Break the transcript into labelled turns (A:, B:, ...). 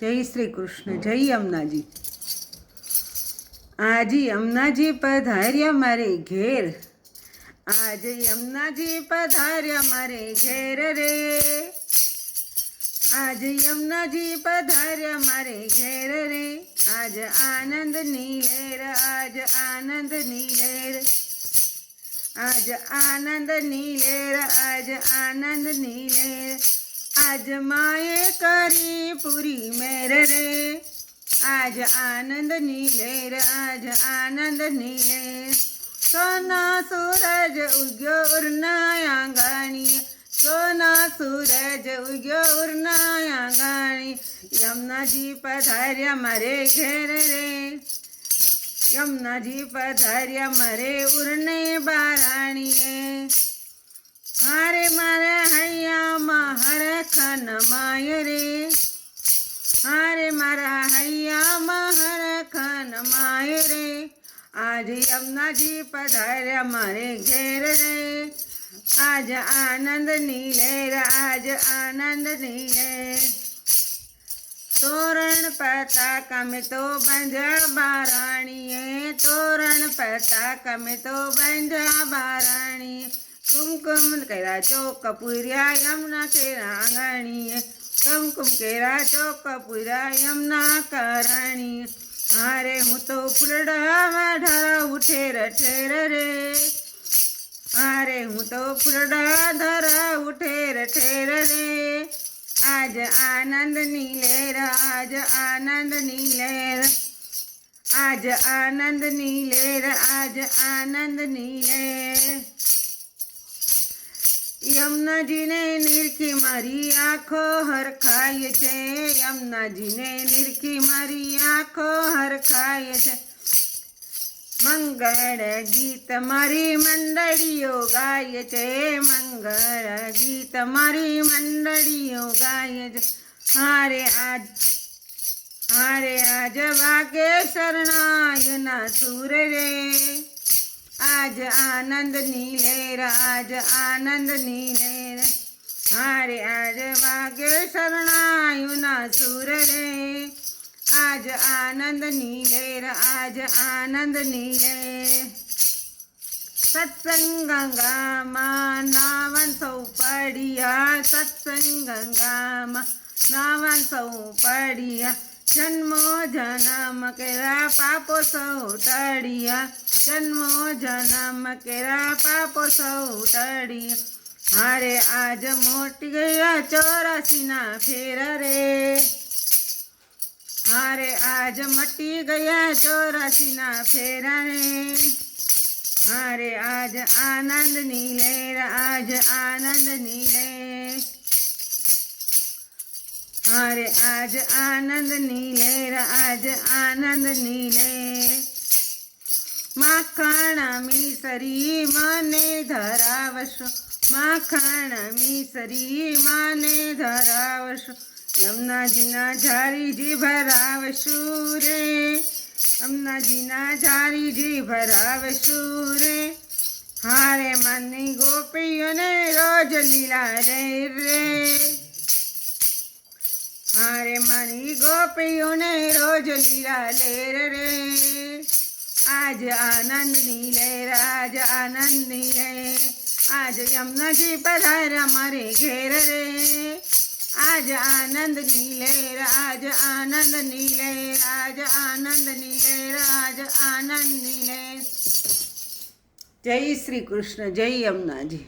A: જય શ્રી કૃષ્ણ. જય યમુનાજી. આજે યમુનાજી પધાર્યા મારે ઘેર, આજે યમુનાજી પધાર્યા મારે ઘેર રે, આજે યમુનાજી પધાર્યા મારે ઘેર રે. આજ આનંદની લહેર, આજ આનંદની લહેર, આજ આનંદની લહેર, આજ આનંદની લહેર. આજ માએ કરી પૂરી મેર રે, આજ આનંદની લહેર, આજ આનંદની લહેર. સોના સૂરજ ઉગ્યો ઉરના આંગણીએ, સોના સૂરજ ઉગ્યો ઉરના આંગણી. યમુનાજી પધાર્યા મારે ઘેર રે, યમુનાજી પધાર્યા મારે ઉરને બારાણીએ. હારે મારા હૈયામાં હરખન માય રે, હારે મારા હૈયામાં હરખન માય રે. આજે યમુનાજી પધાર્યા મારે ઘેર રે, આજ આનંદની લહેર, આજ આનંદની લહેર. તોરણ પતાકા મેં તો બાંધ્યા બારાણીએ, તોરણ પતાકા મેં તો બાંધ્યા બારાણીએ. કુમકુમ કર્યા ચોક પૂર્યા યમુના કેરા આંગણીએ, કુમકુમ કેરા ચોક પૂર્યા યમુના કરણીએ. હારે હું તો ફૂલડામાં ઢરા ઠેર ઠેર રે, હારે હું તો ફૂલડા ધરા ઠેર ઠેર રે. આજ આનંદની લહેર, આજ આનંદની લહેર, આજ આનંદની લહેર, આજ આનંદની લહેર. યમુનાજીને નિરખી મારી આંખો હરખાય છે, યમુનાજીને નિરખી મારી આંખો હરખાય છે. મંગળ ગીત મારી મંડળીઓ ગાય છે, મંગળ ગીત મારી મંડળીઓ ગાય છે. હારે આજ વાગે શરણાયના સૂર રે, આજ આનંદની લહેર, આજ આનંદની લહેર. હારે આજ વાગે શરણાયુના સૂર રે, આજ આનંદની લહેર, આજ આનંદની લહેર. સત્સંગ ગંગામાં નાવન સૌ પડ્યા, સત્સંગ ગંગામાં નાવન સૌ પડ્યા. જન્મો જન્મ કેરા પાપો સૌ ટળ્યા, જન્મો જન્મ કેરા પાપો સૌ ટળ્યા. હારે આજ મોટી ગયા 84ના ફેર રે, હારે આજ મટી ગયા 84ના ફેર રે. હારે આજ આનંદની લહેર, આજ આનંદની લહેર, હારે આજ આનંદની લહેર, આજ આનંદની લહેર. માખણ મિસરી મને ધરાવશો, માખણ મિસરી મને ધરાવશો. યમુનાજીના ઝારીજી ભરાવશું રે, યમુનાજીના ઝારીજી ભરાવશું રે. હારે માની ગોપીઓને રોજ લીલા રે રે, હારે મારી ગોપીઓને રોજ લીલા લેર રે. આજ આનંદની લહેર, આજ આનંદની લહેર. આજ યમુનાજી પધાર્યા મારે ઘેર રે, આજ આનંદની લહેર, આજ આનંદની લહેર, આજ આનંદની લહેર, આજ આનંદની લહેર. જય શ્રી કૃષ્ણ. જય યમુનાજી.